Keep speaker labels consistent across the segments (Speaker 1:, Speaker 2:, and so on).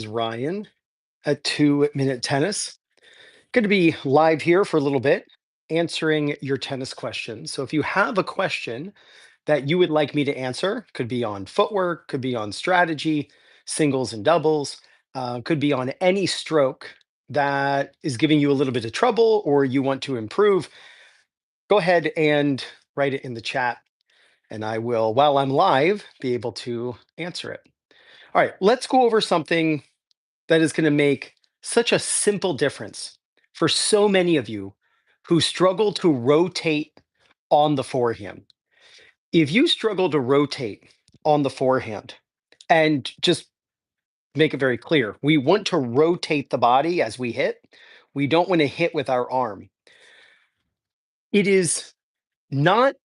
Speaker 1: Is Ryan at 2 Minute Tennis. Going to be live here for a little bit answering your tennis questions. So if you have a question that you would like me to answer, could be on footwork, could be on strategy, singles and doubles, could be on any stroke that is giving you a little bit of trouble or you want to improve, go ahead and write it in the chat. And I will, while I'm live, be able to answer it. All right, let's go over something that is going to make such a simple difference for so many of you who struggle to rotate on the forehand. If you struggle to rotate on the forehand, and just make it very clear, we want to rotate the body as we hit. We don't want to hit with our arm. It is not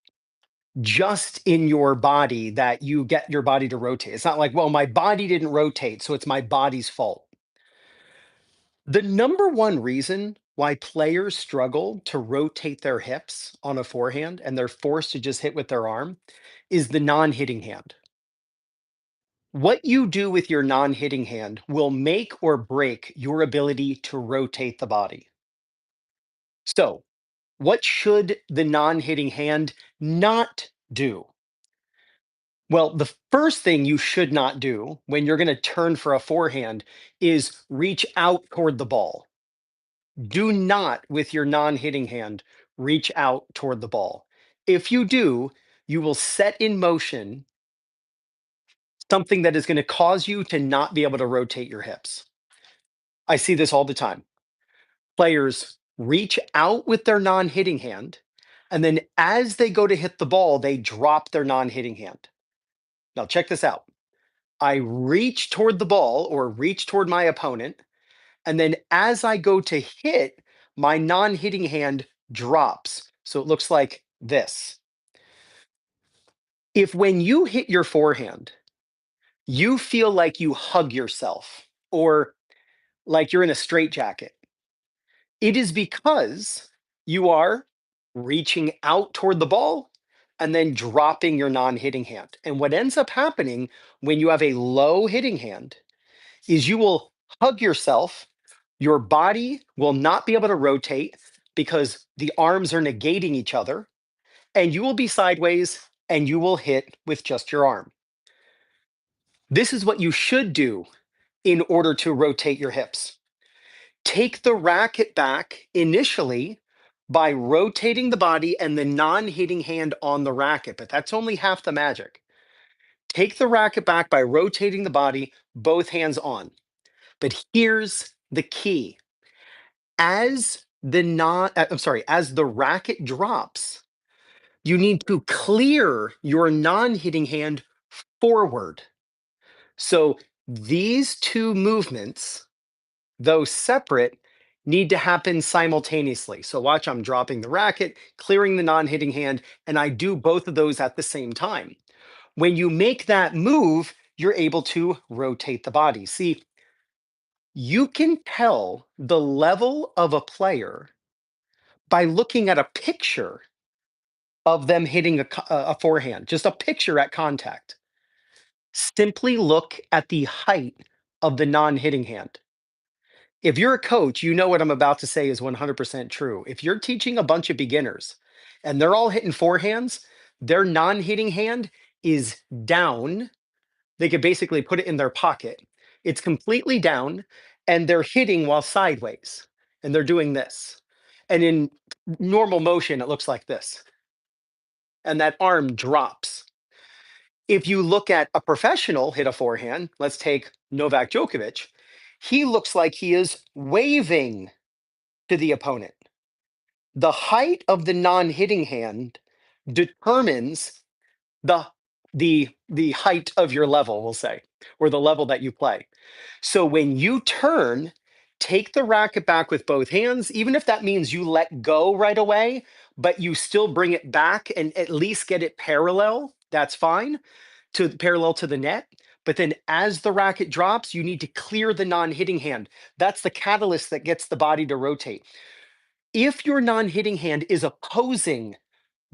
Speaker 1: just in your body that you get your body to rotate. It's not like, well, my body didn't rotate, so it's my body's fault. The number one reason why players struggle to rotate their hips on a forehand and they're forced to just hit with their arm is the non-hitting hand. What you do with your non-hitting hand will make or break your ability to rotate the body. So, what should the non-hitting hand not do? Well, the first thing you should not do when you're going to turn for a forehand is reach out toward the ball. Do not, with your non-hitting hand, reach out toward the ball. If you do, you will set in motion something that is going to cause you to not be able to rotate your hips. I see this all the time. Players reach out with their non-hitting hand, and then as they go to hit the ball, they drop their non-hitting hand. Now, check this out. I reach toward the ball or reach toward my opponent, and then as I go to hit, my non-hitting hand drops. So it looks like this. If when you hit your forehand, you feel like you hug yourself or like you're in a straitjacket, it is because you are reaching out toward the ball and then dropping your non-hitting hand. And what ends up happening when you have a low hitting hand is you will hug yourself. Your body will not be able to rotate because the arms are negating each other, and you will be sideways and you will hit with just your arm. This is what you should do in order to rotate your hips. Take the racket back initially by rotating the body and the non hitting hand on the racket, but that's only half the magic. Take the racket back by rotating the body, both hands on. But here's the key. As the racket drops, you need to clear your non-hitting hand forward. So these two movements, though separate, need to happen simultaneously. So watch, I'm dropping the racket, clearing the non-hitting hand, and I do both of those at the same time. When you make that move, you're able to rotate the body. See, you can tell the level of a player by looking at a picture of them hitting a forehand, just a picture at contact. Simply look at the height of the non-hitting hand. If you're a coach, you know what I'm about to say is 100% true. If you're teaching a bunch of beginners and they're all hitting forehands, their non-hitting hand is down. They could basically put it in their pocket. It's completely down and they're hitting while sideways and they're doing this. And in normal motion, it looks like this. And that arm drops. If you look at a professional hit a forehand, let's take Novak Djokovic, he looks like he is waving to the opponent. The height of the non-hitting hand determines the the height of your level, we'll say, or the level that you play. So when you turn, take the racket back with both hands, even if that means you let go right away, but you still bring it back and at least get it parallel, that's fine, to parallel to the net. But then as the racket drops, you need to clear the non-hitting hand. That's the catalyst that gets the body to rotate. If your non-hitting hand is opposing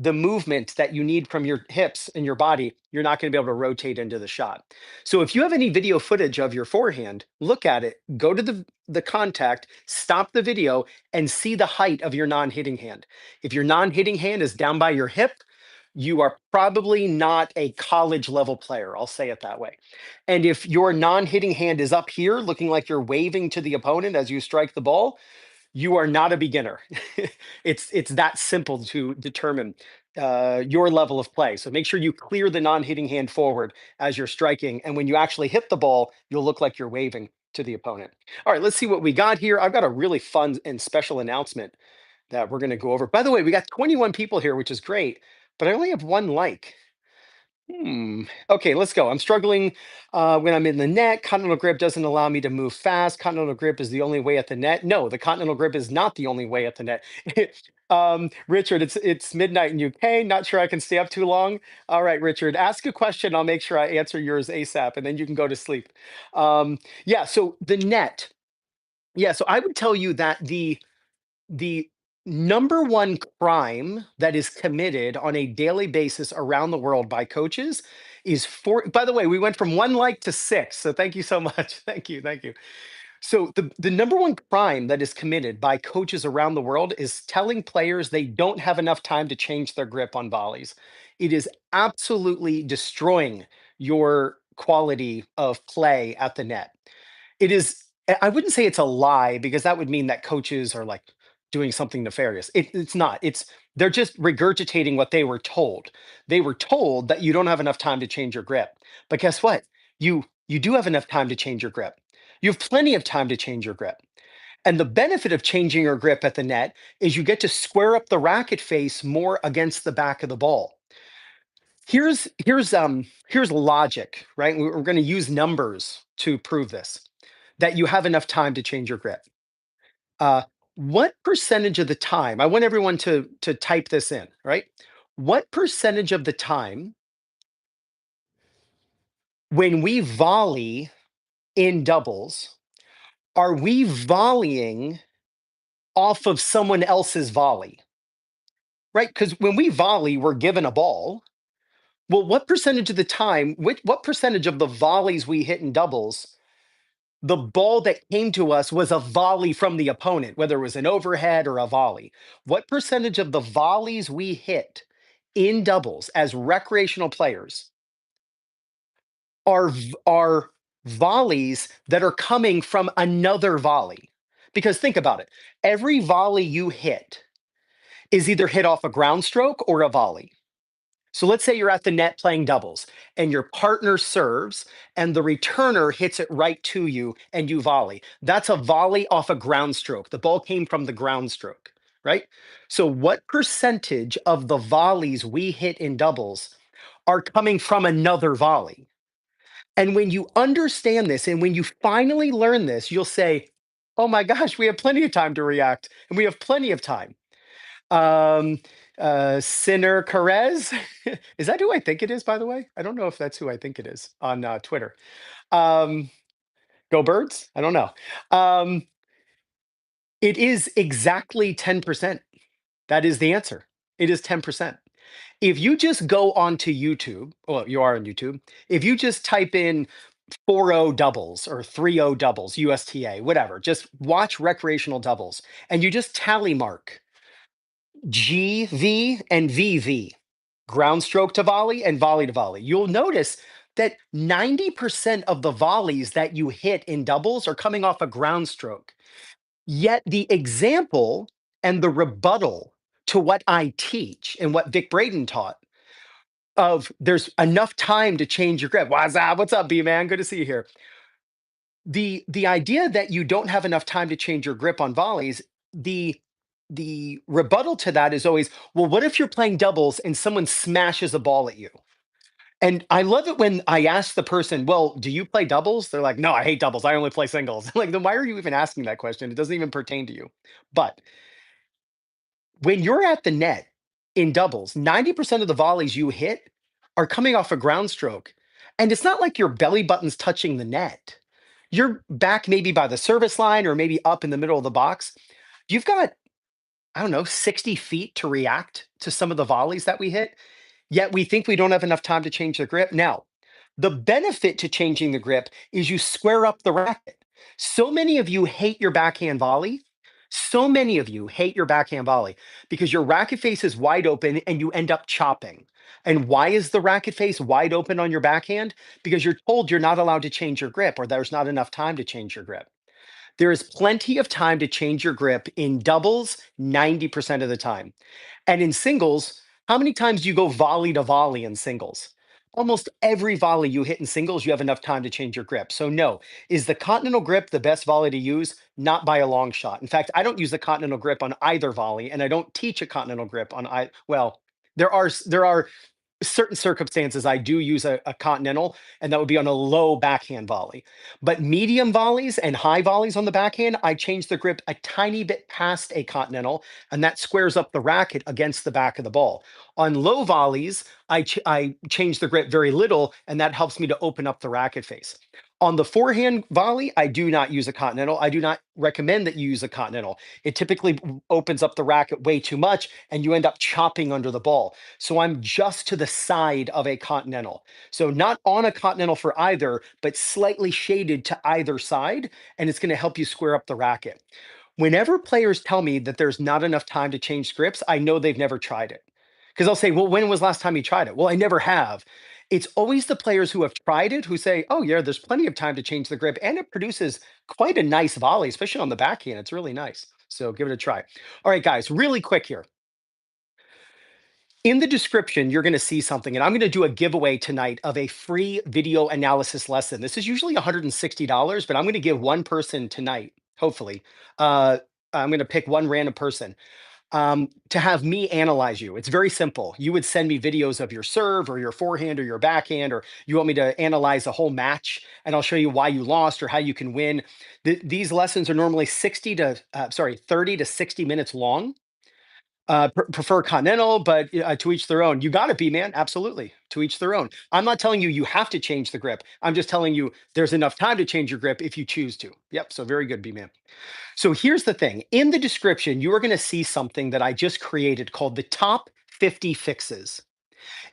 Speaker 1: the movement that you need from your hips and your body, you're not going to be able to rotate into the shot. So if you have any video footage of your forehand, look at it, go to the contact, stop the video, and see the height of your non-hitting hand. If your non-hitting hand is down by your hip, you are probably not a college level player. I'll say it that way. And if your non-hitting hand is up here, looking like you're waving to the opponent as you strike the ball, you are not a beginner. It's that simple to determine your level of play. So make sure you clear the non-hitting hand forward as you're striking, and when you actually hit the ball, you'll look like you're waving to the opponent. All right, let's see what we got here. I've got a really fun and special announcement that we're going to go over. By the way, we got 21 people here, which is great, but I only have one like. Okay, let's go. I'm struggling when I'm in the net. Continental grip doesn't allow me to move fast. Continental grip is the only way at the net. No, the continental grip is not the only way at the net. Richard, it's midnight in UK. Not sure I can stay up too long. All right, Richard, ask a question. I'll make sure I answer yours ASAP, and then you can go to sleep. Yeah. So the net. Yeah. So I would tell you that the number one crime that is committed on a daily basis around the world by coaches is for, by the way, we went from one like to six. So thank you so much. Thank you. Thank you. So the number one crime that is committed by coaches around the world is telling players they don't have enough time to change their grip on volleys. It is absolutely destroying your quality of play at the net. It is, I wouldn't say it's a lie because that would mean that coaches are like doing something nefarious. It's not. It's they're just regurgitating what they were told. They were told that you don't have enough time to change your grip. But guess what? You do have enough time to change your grip. You have plenty of time to change your grip. And the benefit of changing your grip at the net is you get to square up the racket face more against the back of the ball. Here's logic, right? We're going to use numbers to prove this that you have enough time to change your grip. Uh, what percentage of the time? I want everyone to type this in, right? What percentage of the time when we volley in doubles are we volleying off of someone else's volley, right? Because when we volley, we're given a ball. Well, what percentage of the time, what percentage of the volleys we hit in doubles, the ball that came to us was a volley from the opponent, whether it was an overhead or a volley? What percentage of the volleys we hit in doubles as recreational players are volleys that are coming from another volley? Because think about it. Every volley you hit is either hit off a ground stroke or a volley. So let's say you're at the net playing doubles and your partner serves and the returner hits it right to you and you volley. That's a volley off a ground stroke. The ball came from the ground stroke, right? So, what percentage of the volleys we hit in doubles are coming from another volley? And when you understand this and when you finally learn this, you'll say, oh my gosh, we have plenty of time to react and we have plenty of time. Um, Sinner Carez. Is that who I think it is, by the way? I don't know if that's who I think it is on Twitter. Um, Go Birds? I don't know. Um, it is exactly 10%. That is the answer. It is 10%. If you just go onto YouTube, well, you are on YouTube. If you just type in 4-0 doubles or 3-0 doubles, USTA, whatever, just watch recreational doubles and you just tally mark GV and VV, ground stroke to volley and volley to volley. You'll notice that 90% of the volleys that you hit in doubles are coming off a ground stroke. Yet the example and the rebuttal to what I teach and what Vic Braden taught of there's enough time to change your grip. What's up, B man? Good to see you here. The idea that you don't have enough time to change your grip on volleys, the rebuttal to that is always, well, what if you're playing doubles and someone smashes a ball at you? And I love it when I ask the person, well, do you play doubles? They're like, no, I hate doubles. I only play singles. Like, then why are you even asking that question? It doesn't even pertain to you. But when you're at the net in doubles, 90% of the volleys you hit are coming off a ground stroke. And it's not like your belly button's touching the net. You're back maybe by the service line or maybe up in the middle of the box. You've got I don't know, 60 feet to react to some of the volleys that we hit. Yet we think we don't have enough time to change the grip. Now, the benefit to changing the grip is you square up the racket. So many of you hate your backhand volley. So many of you hate your backhand volley because your racket face is wide open and you end up chopping. And why is the racket face wide open on your backhand? Because you're told you're not allowed to change your grip or there's not enough time to change your grip. There is plenty of time to change your grip in doubles 90% of the time. And in singles, how many times do you go volley to volley in singles? Almost every volley you hit in singles, you have enough time to change your grip. So, no, is the continental grip the best volley to use? Not by a long shot. In fact, I don't use the continental grip on either volley, and I don't teach a continental grip on I. Well, there are certain circumstances I do use a continental, and that would be on a low backhand volley. But medium volleys and high volleys on the backhand, I change the grip a tiny bit past a continental, and that squares up the racket against the back of the ball. On low volleys, I change the grip very little, and that helps me to open up the racket face. On the forehand volley, I do not use a continental. I do not recommend that you use a continental. It typically opens up the racket way too much, and you end up chopping under the ball. So I'm just to the side of a continental. So not on a continental for either, but slightly shaded to either side. And it's going to help you square up the racket. Whenever players tell me that there's not enough time to change scripts, I know they've never tried it. Because I'll say, well, when was last time you tried it? Well, I never have. It's always the players who have tried it who say, oh, yeah, there's plenty of time to change the grip. And it produces quite a nice volley, especially on the backhand. It's really nice. So give it a try. All right, guys, really quick here. In the description, you're going to see something, and I'm going to do a giveaway tonight of a free video analysis lesson. This is usually $160, but I'm going to give one person tonight, hopefully. Uh, I'm going to pick one random person to have me analyze you. It's very simple. You would send me videos of your serve or your forehand or your backhand, or you want me to analyze a whole match, and I'll show you why you lost or how you can win. These lessons are normally 30 to 60 minutes long. Prefer continental, but to each their own. You got it, B man. Absolutely, to each their own. I'm not telling you you have to change the grip. I'm just telling you there's enough time to change your grip if you choose to. Yep. So very good, B man. So here's the thing. In the description, you are going to see something that I just created called the top 50 fixes.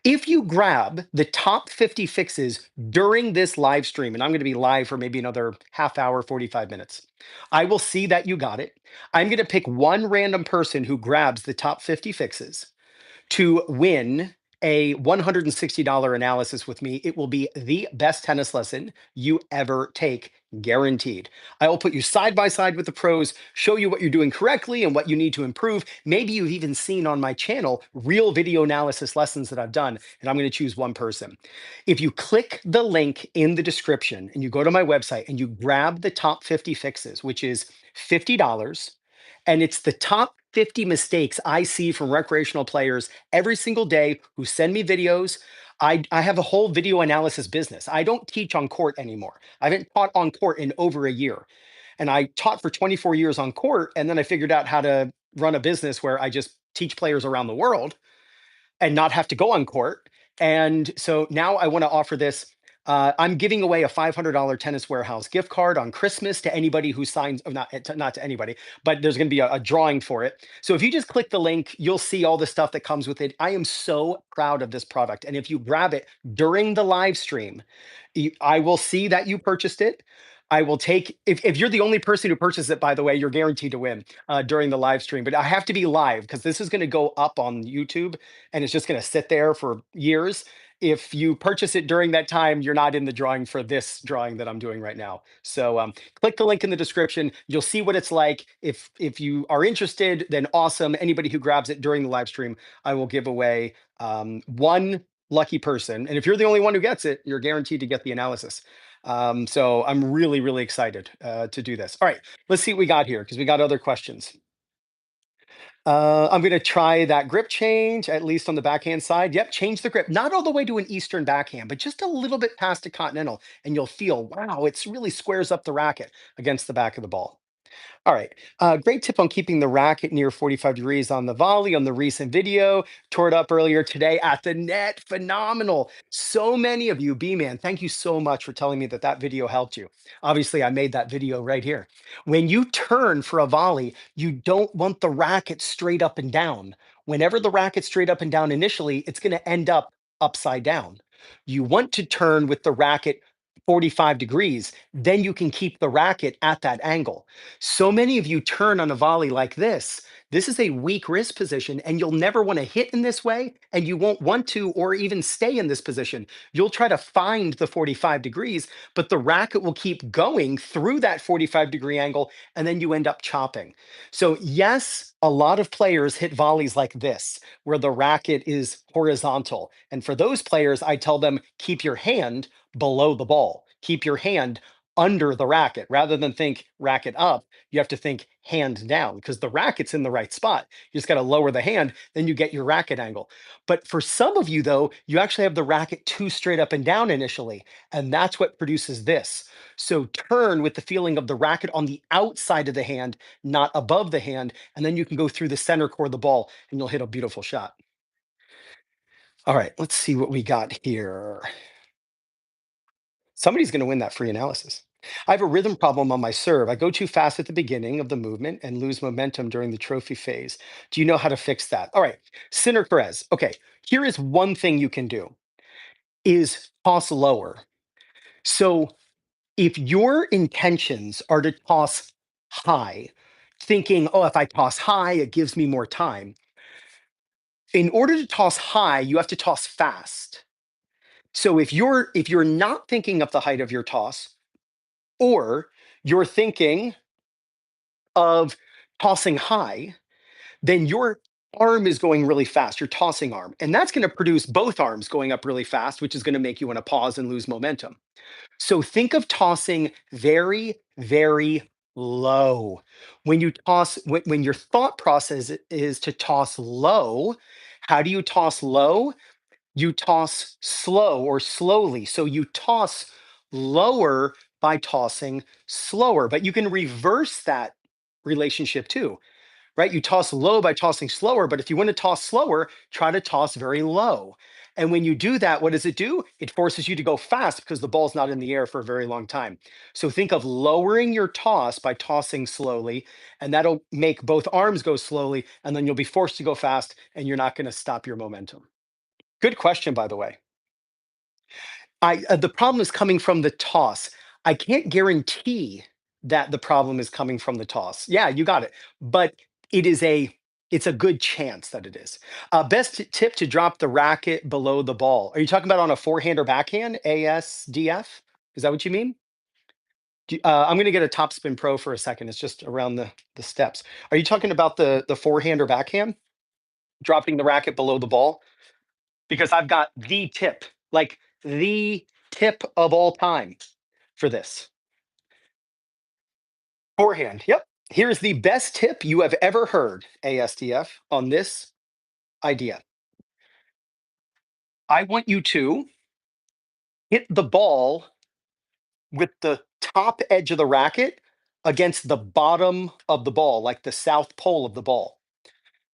Speaker 1: If you grab the top 50 fixes during this live stream, and I'm going to be live for maybe another half hour, 45 minutes, I will see that you got it. I'm going to pick one random person who grabs the top 50 fixes to win a $160 analysis with me. It will be the best tennis lesson you ever take, guaranteed. I will put you side by side with the pros, show you what you're doing correctly and what you need to improve. Maybe you've even seen on my channel real video analysis lessons that I've done, and I'm going to choose one person. If you click the link in the description and you go to my website and you grab the top 50 fixes, which is $50, and it's the top 50 mistakes I see from recreational players every single day who send me videos. I have a whole video analysis business. I don't teach on court anymore. I haven't taught on court in over a year. And I taught for 24 years on court. And then I figured out how to run a business where I just teach players around the world and not have to go on court. And so now I want to offer this. I'm giving away a $500 Tennis Warehouse gift card on Christmas to anybody who signs, oh, not to anybody, but there's going to be a drawing for it. So if you just click the link, you'll see all the stuff that comes with it. I am so proud of this product. And if you grab it during the live stream, I will see that you purchased it. I will take, if you're the only person who purchases it, by the way, you're guaranteed to win during the live stream. But I have to be live because this is going to go up on YouTube and it's just going to sit there for years. If you purchase it during that time, you're not in the drawing for this drawing that I'm doing right now. So click the link in the description. You'll see what it's like. If you are interested, then awesome. Anybody who grabs it during the live stream, I will give away one lucky person. And if you're the only one who gets it, you're guaranteed to get the analysis. So I'm really, really excited to do this. All right, let's see what we got here because we got other questions. I'm going to try that grip change, at least on the backhand side. Yep, change the grip. Not all the way to an Eastern backhand, but just a little bit past a continental. And you'll feel, wow, it's really squares up the racket against the back of the ball. All right. Great tip on keeping the racket near 45 degrees on the volley on the recent video. Tore it up earlier today at the net. Phenomenal. So many of you, B-Man, thank you so much for telling me that that video helped you. Obviously, I made that video right here. When you turn for a volley, you don't want the racket straight up and down. Whenever the racket's straight up and down initially, it's going to end up upside down. You want to turn with the racket 45 degrees, then you can keep the racket at that angle. So many of you turn on a volley like this. This is a weak wrist position, and you'll never want to hit in this way, and you won't want to or even stay in this position. You'll try to find the 45 degrees, but the racket will keep going through that 45-degree angle, and then you end up chopping. So, yes, a lot of players hit volleys like this, where the racket is horizontal. And for those players, I tell them keep your hand below the ball, keep your hand under the racket rather than think racket up. You have to think hand down because the racket's in the right spot. You just got to lower the hand, then you get your racket angle. But for some of you, though, you actually have the racket too straight up and down initially, and that's what produces this. So turn with the feeling of the racket on the outside of the hand, not above the hand, and then you can go through the center core of the ball and you'll hit a beautiful shot. All right, let's see what we got here. Somebody's going to win that free analysis. I have a rhythm problem on my serve. I go too fast at the beginning of the movement and lose momentum during the trophy phase. Do you know how to fix that? All right, Sinner Perez. Okay, here is one thing you can do is toss lower. So if your intentions are to toss high, thinking, oh, if I toss high, it gives me more time. In order to toss high, you have to toss fast. So if you're not thinking of the height of your toss, or you're thinking of tossing high, then your arm is going really fast, your tossing arm. And that's going to produce both arms going up really fast, which is going to make you want to pause and lose momentum. So think of tossing very, very low. When you toss, when your thought process is to toss low, how do you toss low? You toss slow or slowly. So you toss lower by tossing slower, but you can reverse that relationship too, right? You toss low by tossing slower, but if you want to toss slower, try to toss very low. And when you do that, what does it do? It forces you to go fast because the ball's not in the air for a very long time. So think of lowering your toss by tossing slowly, and that'll make both arms go slowly, and then you'll be forced to go fast, and you're not going to stop your momentum. Good question, by the way. The problem is coming from the toss. I can't guarantee that the problem is coming from the toss. Yeah, you got it. But it is it's a good chance that it is. Tip to drop the racket below the ball. Are you talking about on a forehand or backhand? ASDF? Is that what you mean? I'm going to get a Topspin Pro for a second. It's just around the steps. Are you talking about the forehand or backhand? Dropping the racket below the ball? Because I've got the tip, like the tip of all time for this. Forehand. Yep. Here's the best tip you have ever heard, ASDF, on this idea. I want you to hit the ball with the top edge of the racket against the bottom of the ball, like the south pole of the ball.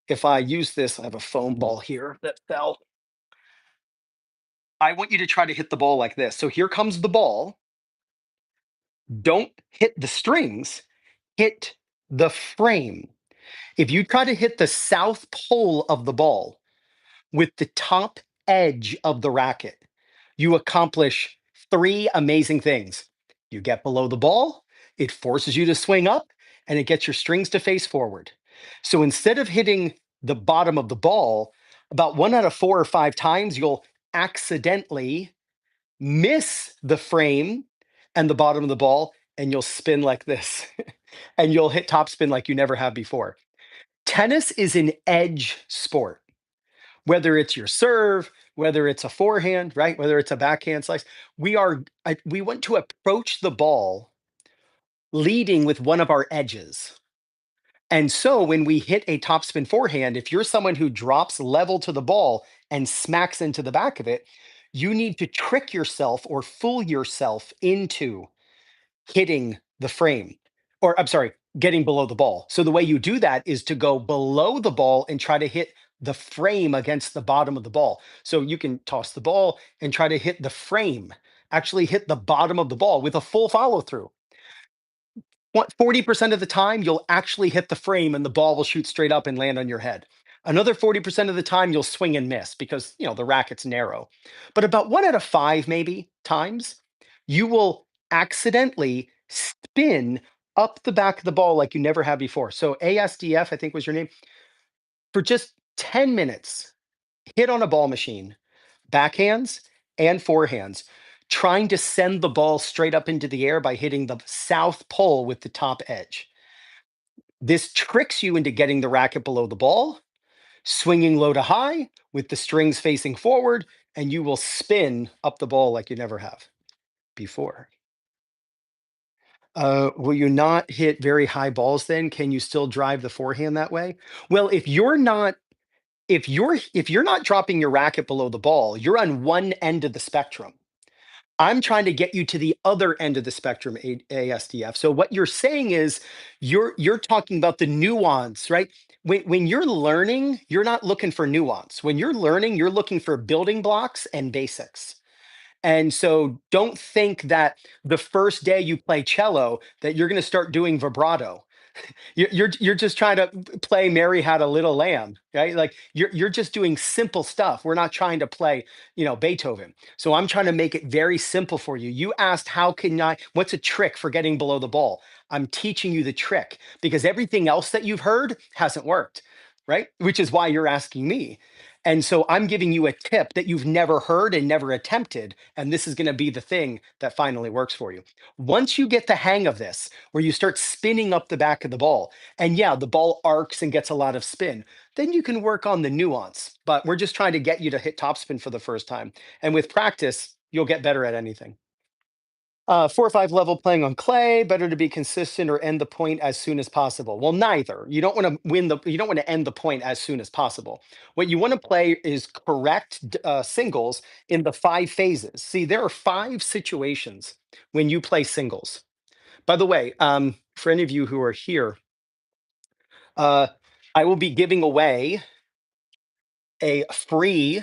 Speaker 1: If I use this, I have a foam ball here that fell. I want you to try to hit the ball like this. So here comes the ball. Don't hit the strings, hit the frame. If you try to hit the south pole of the ball with the top edge of the racket, you accomplish three amazing things. You get below the ball, it forces you to swing up, and it gets your strings to face forward. So instead of hitting the bottom of the ball, about 1 out of 4 or 5 times, you'll accidentally miss the frame and the bottom of the ball, and you'll spin like this, and you'll hit topspin like you never have before. Tennis is an edge sport, whether it's your serve, whether it's a forehand, right? Whether it's a backhand slice. We want to approach the ball leading with one of our edges. And so when we hit a topspin forehand, if you're someone who drops level to the ball and smacks into the back of it, you need to trick yourself or fool yourself into hitting the frame. Or I'm sorry, getting below the ball. So the way you do that is to go below the ball and try to hit the frame against the bottom of the ball. So you can toss the ball and try to hit the frame, actually hit the bottom of the ball with a full follow through. What 40% of the time you'll actually hit the frame and the ball will shoot straight up and land on your head. Another 40% of the time you'll swing and miss because, the racket's narrow. But about 1 out of 5 maybe times you will accidentally spin up the back of the ball like you never have before. So ASDF, I think was your name, for just 10 minutes, hit on a ball machine, backhands and forehands, trying to send the ball straight up into the air by hitting the south pole with the top edge. This tricks you into getting the racket below the ball, swinging low to high with the strings facing forward, and you will spin up the ball like you never have before. Will you not hit very high balls then? Can you still drive the forehand that way? Well, if you're not dropping your racket below the ball, you're on one end of the spectrum. I'm trying to get you to the other end of the spectrum, ASDF. So what you're saying is you're talking about the nuance, right? When you're learning, you're not looking for nuance. When you're learning, you're looking for building blocks and basics. And so don't think that the first day you play cello that you're going to start doing vibrato. You're just trying to play Mary Had a Little Lamb, right? Like you're just doing simple stuff. We're not trying to play, Beethoven. So I'm trying to make it very simple for you. You asked how can I what's a trick for getting below the ball? I'm teaching you the trick because everything else that you've heard hasn't worked, right? Which is why you're asking me. And so I'm giving you a tip that you've never heard and never attempted, and this is going to be the thing that finally works for you. Once you get the hang of this, where you start spinning up the back of the ball. And yeah, the ball arcs and gets a lot of spin. Then you can work on the nuance. But we're just trying to get you to hit topspin for the first time. And with practice, you'll get better at anything. 4 or 5 level playing on clay, better to be consistent or end the point as soon as possible. Well, neither. You don't want to you don't want to end the point as soon as possible. What you want to play is correct singles in the 5 phases. See, there are 5 situations when you play singles. By the way, for any of you who are here, uh, I will be giving away a free,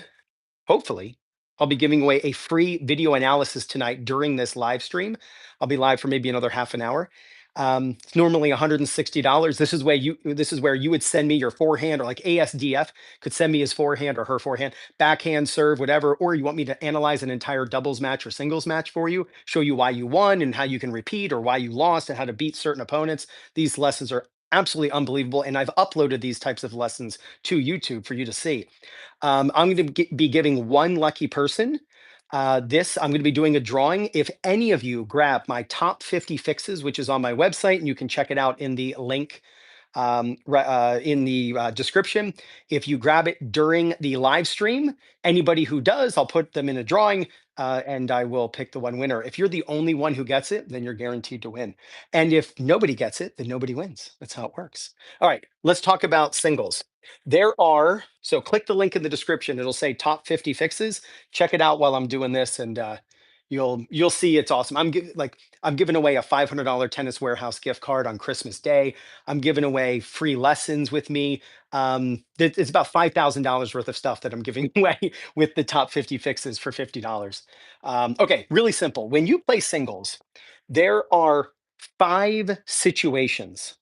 Speaker 1: hopefully, I'll be giving away a free video analysis tonight during this live stream. I'll be live for maybe another half an hour. It's normally $160. This is where you would send me your forehand, or like ASDF could send me his forehand or her forehand, backhand serve, whatever. Or you want me to analyze an entire doubles match or singles match for you, show you why you won and how you can repeat, or why you lost and how to beat certain opponents. These lessons are absolutely unbelievable, and I've uploaded these types of lessons to YouTube for you to see. I'm going to be giving one lucky person. I'm going to be doing a drawing. If any of you grab my top 50 fixes, which is on my website, and you can check it out in the link in the description. If you grab it during the live stream, anybody who does, I'll put them in a drawing and I will pick the one winner. If you're the only one who gets it, then you're guaranteed to win. And if nobody gets it, then nobody wins. That's how it works. All right, let's talk about singles. So click the link in the description. It'll say top 50 fixes. Check it out while I'm doing this, and you'll see it's awesome. I'm giving away a $500 Tennis Warehouse gift card on Christmas Day. I'm giving away free lessons with me. It's about $5,000 worth of stuff that I'm giving away with the top 50 fixes for $50. Okay, really simple. When you play singles, there are 5 situations.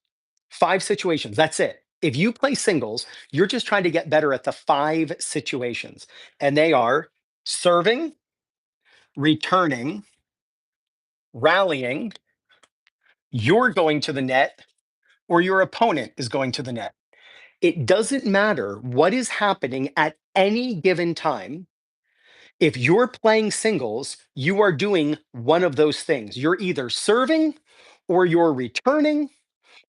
Speaker 1: 5 situations. That's it. If you play singles, you're just trying to get better at the 5 situations. And they are serving, returning, rallying, you're going to the net, or your opponent is going to the net. It doesn't matter what is happening at any given time. If you're playing singles, you are doing one of those things. You're either serving, or you're returning,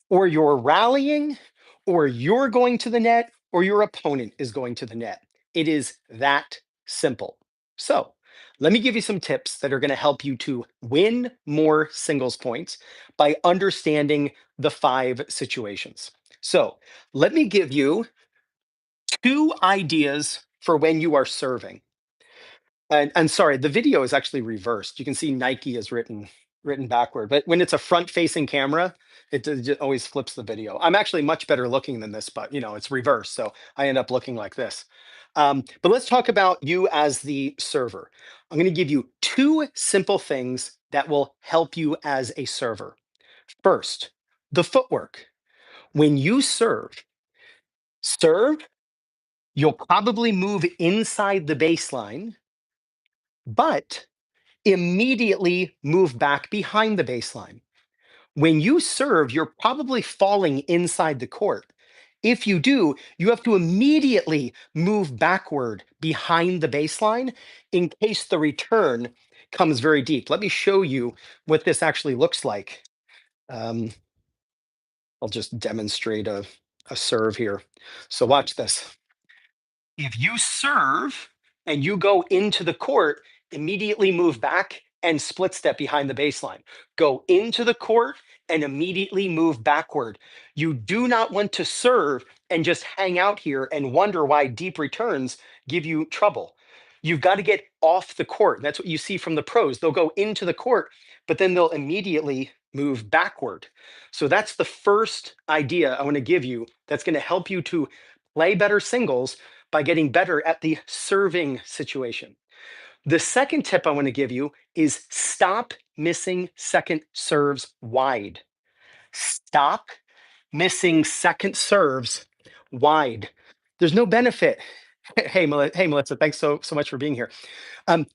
Speaker 1: or you're rallying, or you're going to the net, or your opponent is going to the net. It is that simple. So, let me give you some tips that are going to help you to win more singles points by understanding the 5 situations. So, let me give you 2 ideas for when you are serving. And sorry, the video is actually reversed. You can see Nike is written backward, but when it's a front-facing camera, It just always flips the video. I'm actually much better looking than this, but it's reverse, so I end up looking like this. But let's talk about you as the server. I'm going to give you two simple things that will help you as a server. First, the footwork. When you serve, you'll probably move inside the baseline, but immediately move back behind the baseline. When you serve, you're probably falling inside the court. If you do, you have to immediately move backward behind the baseline in case the return comes very deep. Let me show you what this actually looks like. Um, I'll just demonstrate a serve here. So watch this. If you serve and you go into the court, immediately move back and split step behind the baseline. Go into the court and immediately move backward. You do not want to serve and just hang out here and wonder why deep returns give you trouble. You've got to get off the court. That's what you see from the pros. They'll go into the court, but then they'll immediately move backward. So that's the first idea I want to give you that's going to help you to play better singles by getting better at the serving situation. The second tip I want to give you is stop missing second serves wide. Stop missing second serves wide. There's no benefit. Hey, Melissa, thanks so much for being here.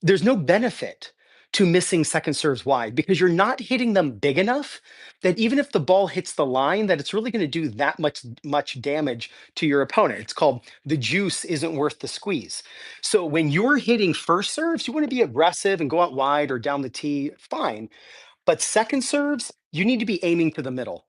Speaker 1: There's no benefit to missing second serves wide because you're not hitting them big enough that even if the ball hits the line, that it's really going to do that much damage to your opponent. It's called the juice isn't worth the squeeze. So when you're hitting first serves, you want to be aggressive and go out wide or down the tee, fine. But second serves, you need to be aiming to the middle.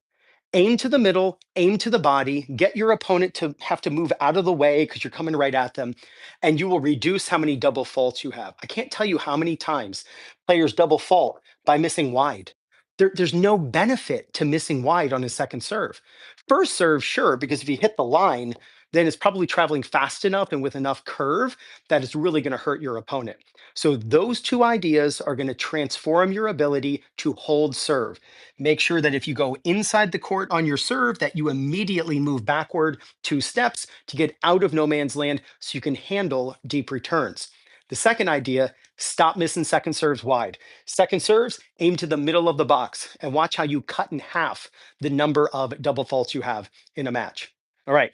Speaker 1: Aim to the middle, aim to the body, get your opponent to have to move out of the way because you're coming right at them, and you will reduce how many double faults you have. I can't tell you how many times players double fault by missing wide. There's no benefit to missing wide on his second serve. First serve, sure, because if you hit the line, then it's probably traveling fast enough and with enough curve that it's really going to hurt your opponent. So those two ideas are going to transform your ability to hold serve. Make sure that if you go inside the court on your serve, that you immediately move backward 2 steps to get out of no man's land so you can handle deep returns. The second idea, stop missing second serves wide. Second serves, aim to the middle of the box and watch how you cut in half the number of double faults you have in a match. All right.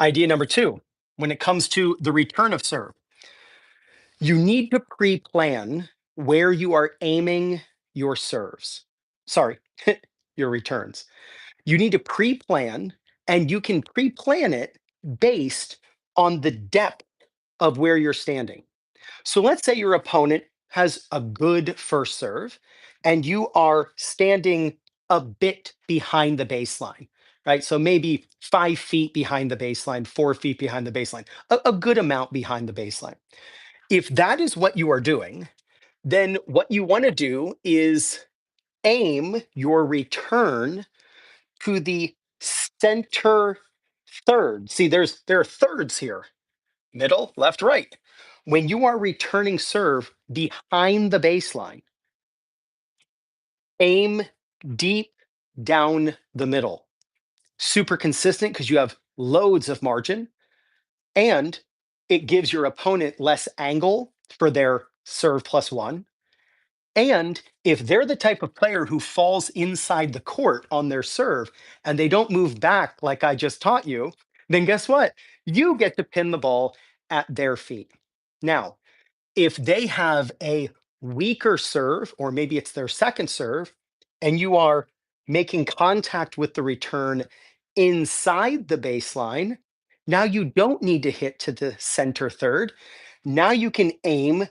Speaker 1: Idea number two, when it comes to the return of serve, you need to pre-plan where you are aiming your serves. Sorry, your returns. You need to pre-plan, and you can pre-plan it based on the depth of where you're standing. So let's say your opponent has a good first serve and you are standing a bit behind the baseline, right? So maybe 5 feet behind the baseline, 4 feet behind the baseline, a good amount behind the baseline. If that is what you are doing, then what you want to do is aim your return to the center third. See, there are thirds here: middle, left, right. When you are returning serve behind the baseline, aim deep down the middle. Super consistent because you have loads of margin, and it gives your opponent less angle for their serve +1. And if they're the type of player who falls inside the court on their serve and they don't move back like I just taught you, then guess what? You get to pin the ball at their feet. Now, if they have a weaker serve, or maybe it's their second serve, and you are making contact with the return inside the baseline, now you don't need to hit to the center third. Now you can aim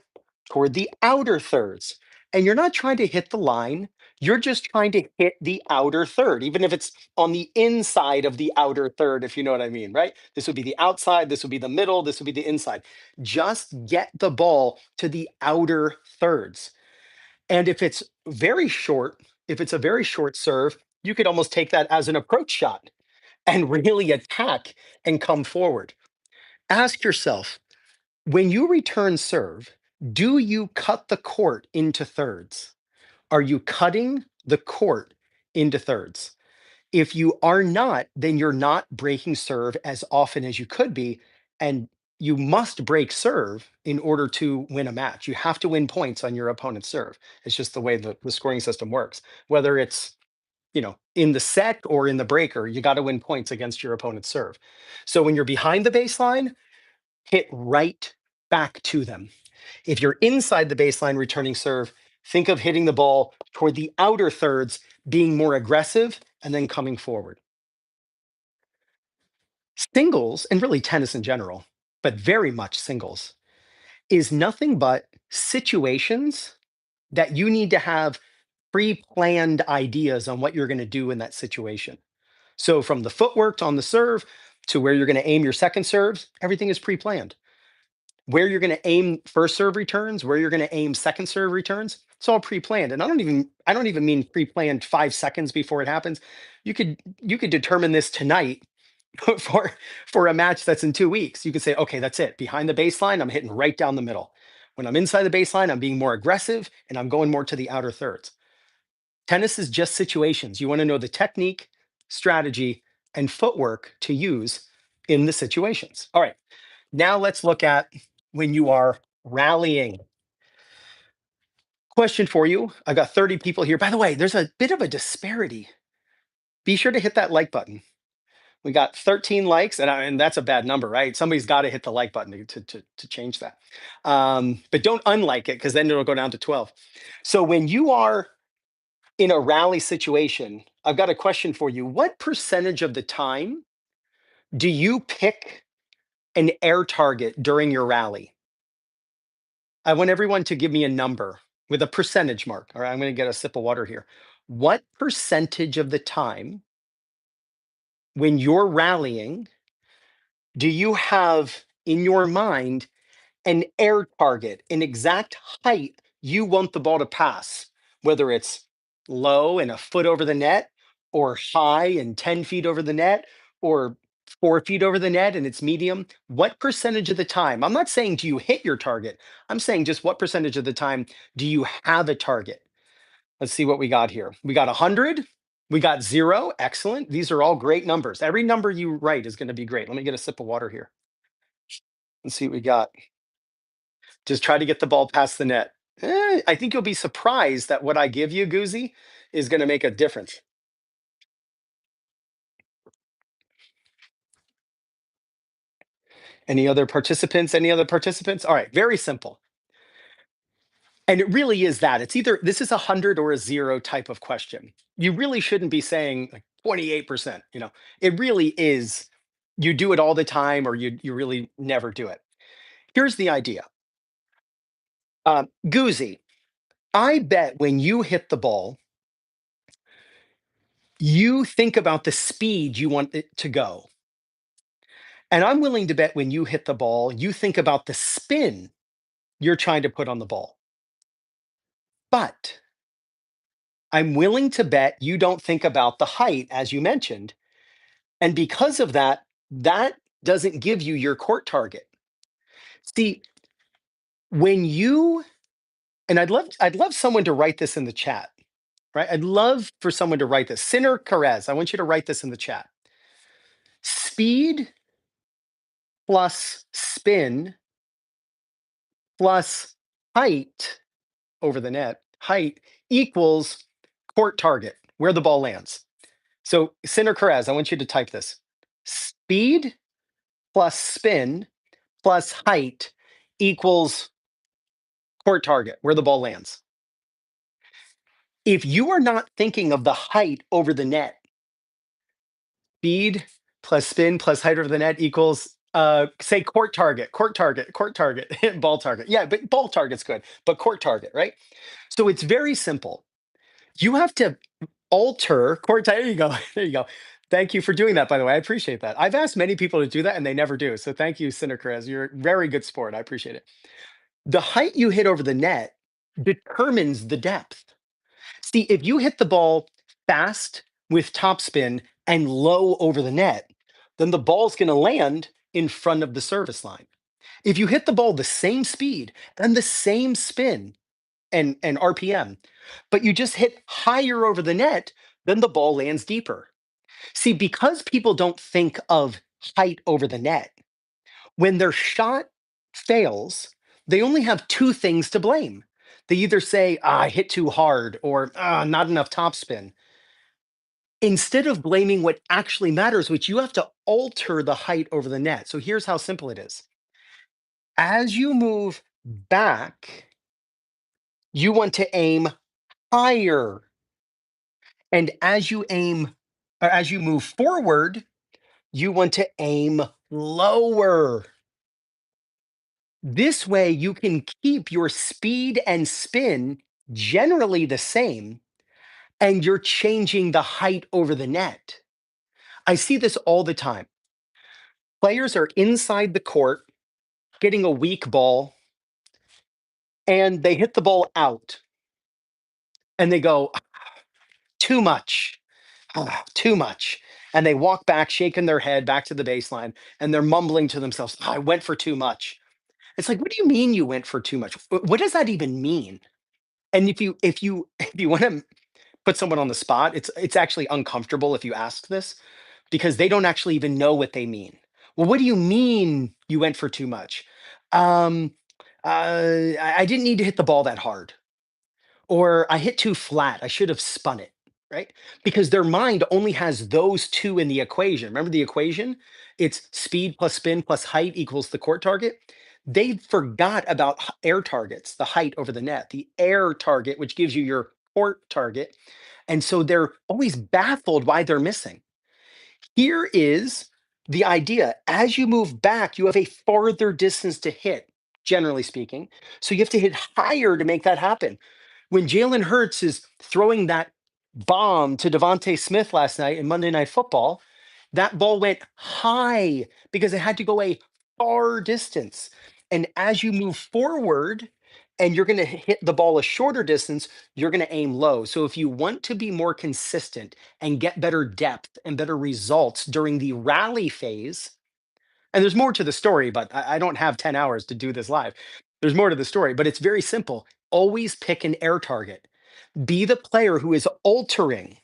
Speaker 1: toward the outer thirds. And you're not trying to hit the line, you're just trying to hit the outer third, even if it's on the inside of the outer third, if you know what I mean, right? This would be the outside, this would be the middle, this would be the inside. Just get the ball to the outer thirds. And if it's a very short serve, you could almost take that as an approach shot and really attack and come forward. Ask yourself, when you return serve, do you cut the court into thirds? Are you cutting the court into thirds? If you are not, then you're not breaking serve as often as you could be. And you must break serve in order to win a match. You have to win points on your opponent's serve. It's just the way the scoring system works. Whether it's in the set or in the breaker, you got to win points against your opponent's serve. So when you're behind the baseline, hit right back to them. If you're inside the baseline returning serve, think of hitting the ball toward the outer thirds, being more aggressive, and then coming forward. Singles, and really tennis in general, but very much singles, is nothing but situations that you need to have pre-planned ideas on what you're going to do in that situation. So from the footwork on the serve to where you're going to aim your second serves, everything is pre-planned. Where you're going to aim first serve returns, where you're going to aim second serve returns, it's all pre-planned. And I don't even mean pre-planned 5 seconds before it happens. You could determine this tonight for for a match that's in 2 weeks. You could say, okay, that's it. Behind the baseline, I'm hitting right down the middle. When I'm inside the baseline, I'm being more aggressive and I'm going more to the outer thirds. Tennis is just situations. You want to know the technique, strategy, and footwork to use in the situations. All right. Now let's look at when you are rallying. Question for you. I got 30 people here. By the way, there's a bit of a disparity. Be sure to hit that like button. We got 13 likes, and that's a bad number, right? Somebody's got to hit the like button to change that. But don't unlike it because then it'll go down to 12. So when you are in a rally situation, I've got a question for you. What percentage of the time do you pick an air target during your rally? I want everyone to give me a number with a percentage mark. All right, I'm going to get a sip of water here. What percentage of the time when you're rallying do you have in your mind an air target, an exact height you want the ball to pass, whether it's low and a foot over the net, or high and 10 feet over the net, or 4 feet over the net and it's medium? What percentage of the time? I'm not saying do you hit your target. I'm saying just what percentage of the time do you have a target? Let's see what we got here. We got 100. We got 0. Excellent. These are all great numbers. Every number you write is going to be great. Let me get a sip of water here. Let's see what we got. Just try to get the ball past the net. I think you'll be surprised that what I give you, Goozy, is going to make a difference. Any other participants? Any other participants? All right, very simple. And it really is that. It's either this is a 100 or a 0 type of question. You really shouldn't be saying like 28%. It really is. You do it all the time, or you really never do it. Here's the idea. Goozy, I bet when you hit the ball, you think about the speed you want it to go. And I'm willing to bet when you hit the ball, you think about the spin you're trying to put on the ball. But I'm willing to bet you don't think about the height, as you mentioned. And because of that, that doesn't give you your court target. See, when you, and I'd love someone to write this in the chat, right? I'd love for someone to write this. Sinner Carez, I want you to write this in the chat. Speed plus spin plus height over the net, height equals court target, where the ball lands. So, Sinner Carez, I want you to type this. Speed plus spin plus height equals court target, where the ball lands. If you are not thinking of the height over the net, speed plus spin plus height over the net equals, say, court target, ball target. Yeah, but ball target's good, but court target, right? So it's very simple. You have to alter court. There you go. There you go. Thank you for doing that, by the way. I appreciate that. I've asked many people to do that and they never do. So thank you, Sinnercrez. You're a very good sport. I appreciate it. The height you hit over the net determines the depth. See, if you hit the ball fast with topspin and low over the net, then the ball's going to land in front of the service line. If you hit the ball the same speed and the same spin and RPM, but you just hit higher over the net, then the ball lands deeper. See, because people don't think of height over the net, when their shot fails, they only have two things to blame. They either say, I hit too hard, or not enough topspin, instead of blaming what actually matters, which you have to alter the height over the net. So here's how simple it is. As you move back, you want to aim higher. And as you move forward, you want to aim lower. This way, you can keep your speed and spin generally the same, and you're changing the height over the net. I see this all the time. Players are inside the court getting a weak ball, and they hit the ball out, and they go, too much, too much. And they walk back, shaking their head back to the baseline, and they're mumbling to themselves, I went for too much. It's like, what do you mean you went for too much? What does that even mean? And if you want to put someone on the spot, it's actually uncomfortable if you ask this because they don't actually even know what they mean. Well, what do you mean you went for too much? Um, I didn't need to hit the ball that hard, or I hit too flat. I should have spun it, right? Because their mind only has those two in the equation. Remember the equation? It's speed plus spin plus height equals the court target. They forgot about air targets, the height over the net, the air target, which gives you your court target. And so they're always baffled why they're missing. Here is the idea. As you move back, you have a farther distance to hit, generally speaking. So you have to hit higher to make that happen. When Jalen Hurts is throwing that bomb to Devontae Smith last night in Monday Night Football, that ball went high because it had to go a far distance. And as you move forward and you're going to hit the ball a shorter distance, you're going to aim low. So if you want to be more consistent and get better depth and better results during the rally phase, and there's more to the story, but I don't have 10 hours to do this live. There's more to the story, but it's very simple. Always pick an air target. Be the player who is altering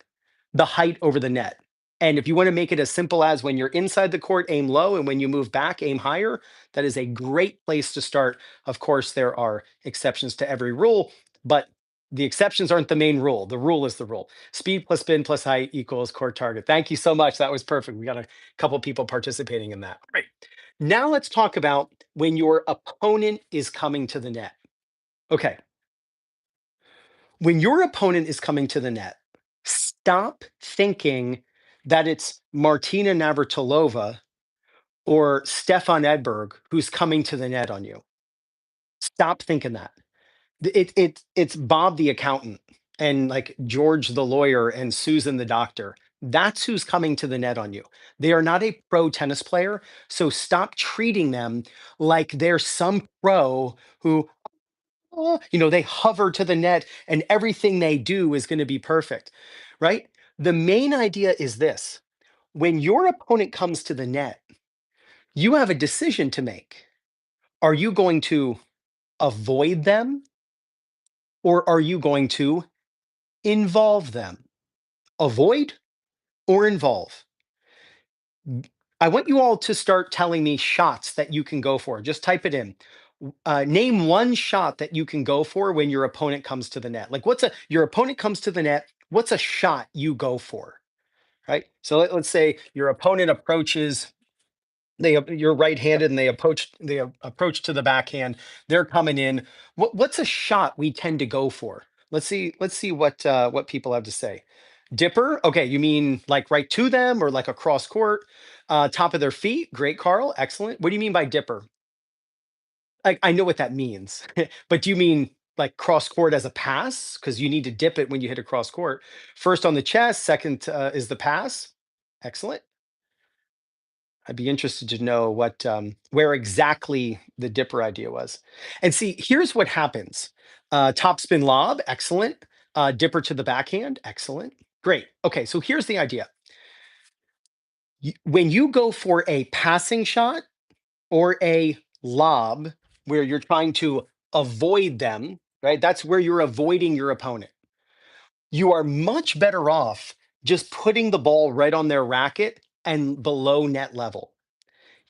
Speaker 1: the height over the net. And if you want to make it as simple as when you're inside the court, aim low, and when you move back, aim higher, that is a great place to start. Of course, there are exceptions to every rule, but the exceptions aren't the main rule. The rule is the rule. Speed plus spin plus height equals court target. Thank you so much. That was perfect. We got a couple people participating in that. Great. Now let's talk about when your opponent is coming to the net. Okay. When your opponent is coming to the net, stop thinking that it's Martina Navratilova or Stefan Edberg who's coming to the net on you. Stop thinking that. It's Bob the accountant and like George the lawyer and Susan the doctor. That's who's coming to the net on you. They are not a pro tennis player, so stop treating them like they're some pro who they hover to the net and everything they do is going to be perfect, right? The main idea is this: when your opponent comes to the net, you have a decision to make. Are you going to avoid them or are you going to involve them? Avoid or involve? I want you all to start telling me shots that you can go for. Just type it in. Name one shot that you can go for when your opponent comes to the net. Like, your opponent comes to the net? What's a shot you go for? Right. So let's say your opponent approaches. You're right-handed, and they approach to the backhand. They're coming in. What's a shot we tend to go for? Let's see what people have to say. Dipper. Okay, you mean like right to them or like across court, top of their feet? Great, Carl. Excellent. What do you mean by dipper? I know what that means, but do you mean like cross court as a pass? Because you need to dip it when you hit a cross court. First on the chest, second is the pass. Excellent. I'd be interested to know where exactly the dipper idea was. And see, here's what happens. Top spin lob, excellent. Dipper to the backhand, excellent. Great. Okay, so here's the idea. When you go for a passing shot or a lob where you're trying to avoid them, right? That's where you're avoiding your opponent. You are much better off just putting the ball right on their racket and below net level.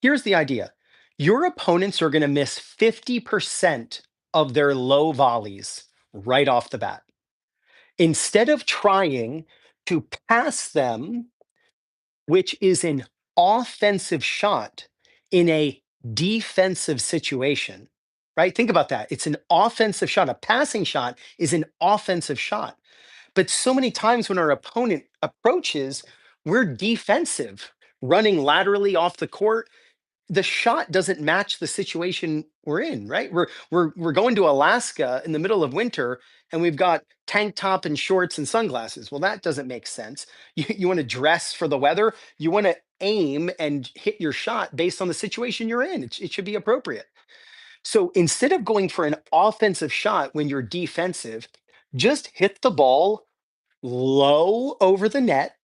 Speaker 1: Here's the idea. Your opponents are going to miss 50% of their low volleys right off the bat. Instead of trying to pass them, which is an offensive shot in a defensive situation, right? Think about that. It's an offensive shot. A passing shot is an offensive shot. But so many times when our opponent approaches, we're defensive, running laterally off the court. The shot doesn't match the situation we're in, right? We're going to Alaska in the middle of winter and we've got tank top and shorts and sunglasses. Well, that doesn't make sense. You want to dress for the weather, you want to aim and hit your shot based on the situation you're in. It should be appropriate. So instead of going for an offensive shot when you're defensive, just hit the ball low over the net,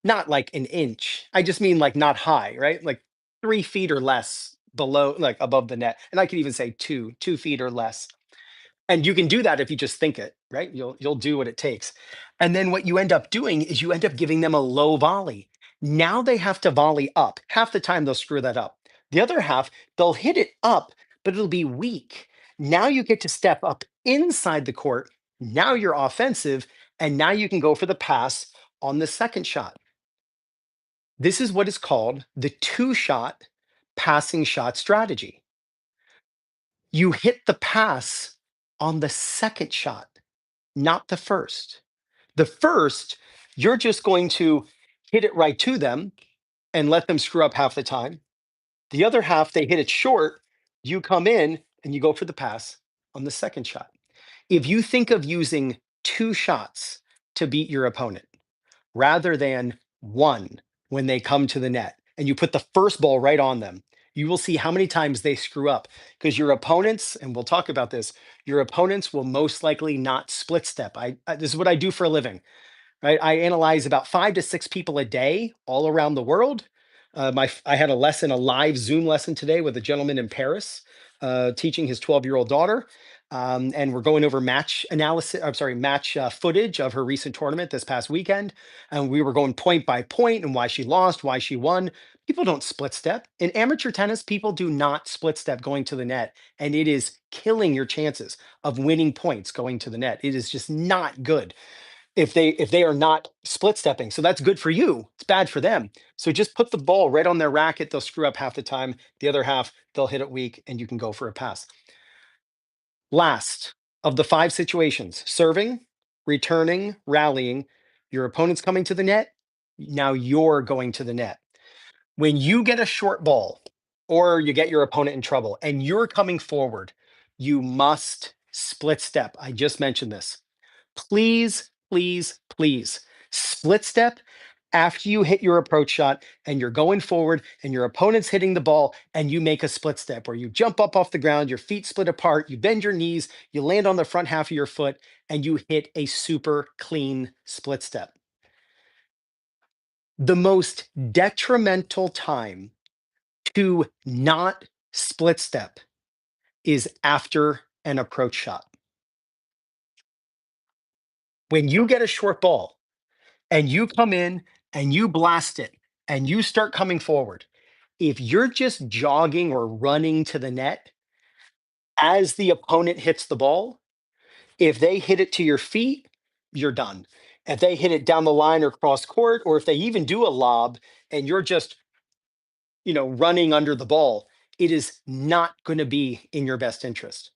Speaker 1: not like an inch. I just mean like not high, right? Like 3 feet or less below, like above the net. And I could even say 2 feet or less. And you can do that if you just think it, right? You'll do what it takes. And then what you end up doing is you end up giving them a low volley. Now they have to volley up. Half the time they'll screw that up. The other half, they'll hit it up, but it'll be weak. Now you get to step up inside the court. Now you're offensive, and now you can go for the pass on the second shot. This is what is called the two-shot passing shot strategy. You hit the pass on the second shot, not the first. The first, you're just going to hit it right to them and let them screw up half the time. The other half, they hit it short. You come in and you go for the pass on the second shot. If you think of using two shots to beat your opponent, rather than one when they come to the net and you put the first ball right on them, you will see how many times they screw up because your opponents, and we'll talk about this, your opponents will most likely not split step. This is what I do for a living, right? I analyze about 5 to 6 people a day all around the world. I had a lesson, a live Zoom lesson today with a gentleman in Paris teaching his 12-year-old daughter. And we're going over match analysis, I'm sorry, match footage of her recent tournament this past weekend. And we were going point by point and why she lost, why she won. People don't split step. In amateur tennis, people do not split step going to the net. And it is killing your chances of winning points going to the net. It is just not good if they are not split stepping. So that's good for you. It's bad for them. So just put the ball right on their racket. They'll screw up half the time. The other half, they'll hit it weak and you can go for a pass. Last of the 5 situations: serving, returning, rallying, your opponent's coming to the net. Now you're going to the net. When you get a short ball or you get your opponent in trouble and you're coming forward, you must split step. I just mentioned this. Please, please, please split step after you hit your approach shot and you're going forward and your opponent's hitting the ball and you make a split step where you jump up off the ground, your feet split apart, you bend your knees, you land on the front half of your foot, and you hit a super clean split step. The most detrimental time to not split step is after an approach shot. When you get a short ball and you come in and you blast it and you start coming forward, if you're just jogging or running to the net as the opponent hits the ball, if they hit it to your feet, you're done. If they hit it down the line or cross court, or if they even do a lob and you're just, running under the ball, it is not going to be in your best interest.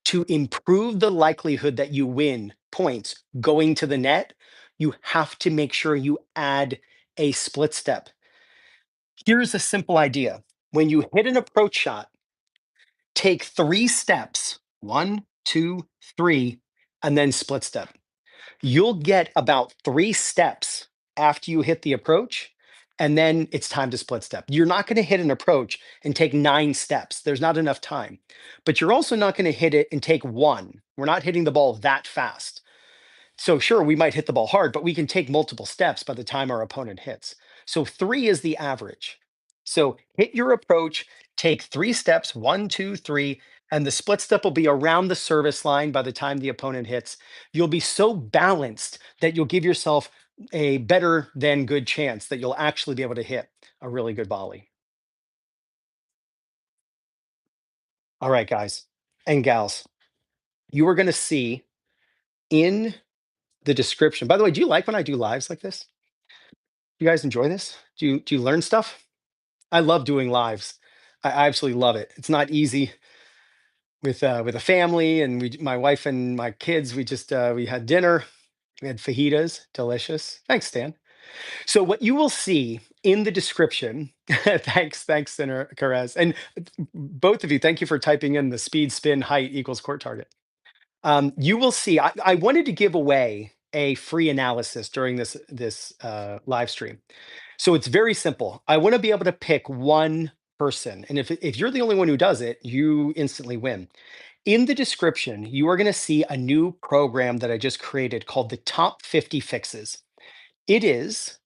Speaker 1: To improve the likelihood that you win points going to the net, you have to make sure you add a split step. Here's a simple idea. When you hit an approach shot, take 3 steps, 1, 2, 3, and then split step. You'll get about 3 steps after you hit the approach, and then it's time to split step. You're not going to hit an approach and take 9 steps. There's not enough time. But you're also not going to hit it and take one. We're not hitting the ball that fast. So sure, we might hit the ball hard, but we can take multiple steps by the time our opponent hits. So 3 is the average. So hit your approach, take 3 steps, 1, 2, 3, and the split step will be around the service line by the time the opponent hits. You'll be so balanced that you'll give yourself a better than good chance that you'll actually be able to hit a really good volley. All right, guys and gals, you are going to see in the description. By the way, do you like when I do lives like this? You guys enjoy this? Do you learn stuff? I love doing lives. I absolutely love it. It's not easy with a family, and my wife and my kids. We had dinner. We had fajitas, delicious. Thanks, Stan. So what you will see in the description, thanks, Sinner Perez, and both of you, thank you for typing in the speed, spin, height equals court target. You will see. I wanted to give away a free analysis during this live stream. So it's very simple. I want to be able to pick one person, and if you're the only one who does it, you instantly win. In the description, you are going to see a new program that I just created called the Top 50 Fixes. It is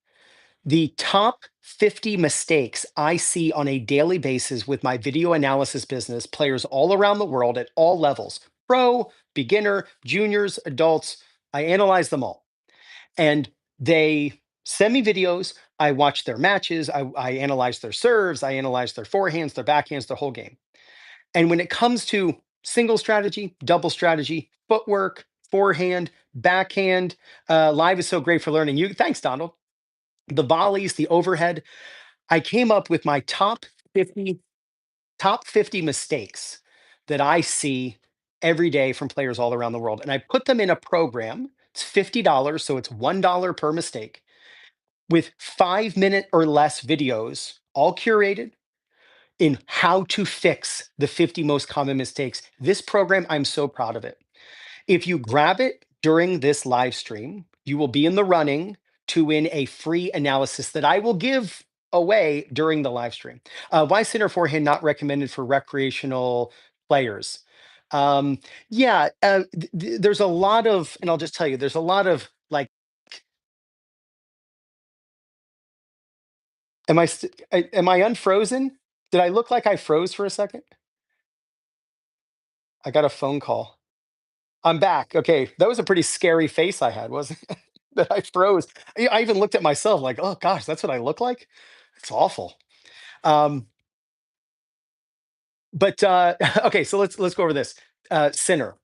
Speaker 1: the top 50 mistakes I see on a daily basis with my video analysis business, players all around the world at all levels, pro, beginner, juniors, adults. I analyze them all. And they send me videos. I watch their matches. I analyze their serves. I analyze their forehands, their backhands, their whole game. And when it comes to single strategy, double strategy, footwork, forehand, backhand, live is so great for learning. You, thanks, Donald. The volleys, the overhead. I came up with my 50 top 50 mistakes that I see every day from players all around the world, and I put them in a program. It's $50, so it's $1 per mistake, with 5-minute or less videos, all curated in how to fix the 50 most common mistakes. This program, I'm so proud of it. If you grab it during this live stream, you will be in the running to win a free analysis that I will give away during the live stream. Why center forehand not recommended for recreational players? Um, yeah, there's a lot of, and I'll just tell you, there's a lot of like, am I unfrozen? Did I look like I froze for a second? I got a phone call. I'm back. Okay, that was a pretty scary face I had, wasn't it? That I froze. I even looked at myself like, "Oh gosh, that's what I look like? It's awful." Um, but okay, so let's go over this. Sinner.